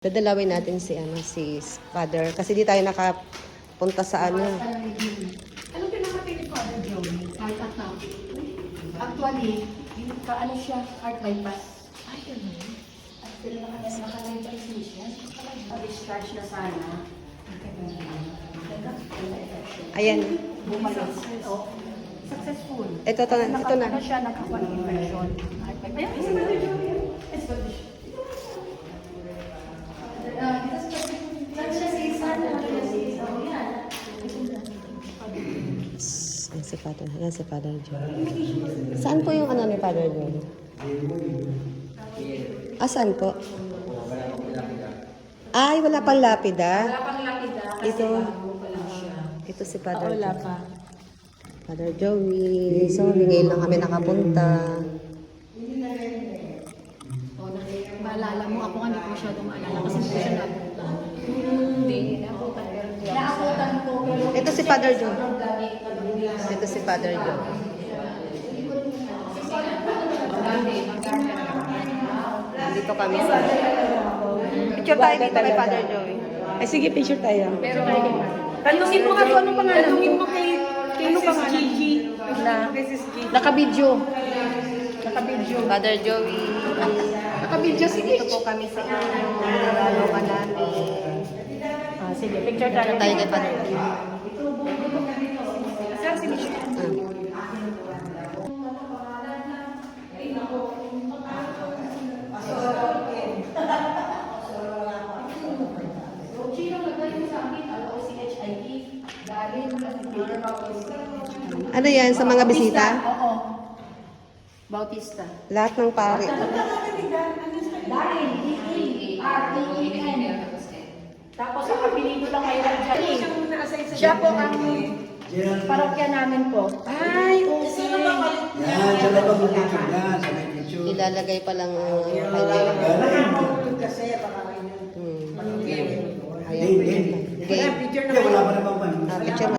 Dadalawin natin si Father kasi di tayo nakapunta sa ano. Ano pinamatay ni Father Joey? Heart attack. Actually, ano siya? Heart bypass. Ay, ano? At sila naka-bypass siya. Discharge na sana. Ayan. Bumalik. Successful. Ito na. Ano siya? Nakakuha ng infection. Heart bypass. Ayan, si Father Joey. Yan si Father John. Saan po yung ano ni Father John? Saan po? Ay, wala pang lapida. Wala pang lapida kasi Ito. bago pa lang siya. Ito si Father Wala John. pa. Father Joey. Sorry, ngayon lang kami nakapunta. Maalala mo, ako nga hindi ko masyadong maalala kasi hindi ko siya naabutan. Hindi, naabutan pero hindi ako. Naabutan ko pero... Ito si Father John. Ito si Father John. Dito kami sa... Picture tayo dito kay Father Joey. Ay, sige, picture tayo. Pero... Tanungin mo nga kung anong pangalan. Tanungin mo kay... Sino pangalan? Gigi. Nakabidyo. Nakabidyo. Father Joey. Nakabidyo si Dito po kami sa ano ka namin. Sige, picture tayo. Tayo kay Father Joey. Sir, si Michelle. Ano yan sa mga bisita? Oo. Bautista. Lahat ng pari. Darin, D-E-R-E-E-N. Tapos ang apelido lang ay Rajali. Siya po ang parokya namin po. Ay, okay. Yan, sa labang picture yan, sa may picture. Ilalagay pa lang kanya. Hindi, hindi. Game. Hindi, wala pa namang Picture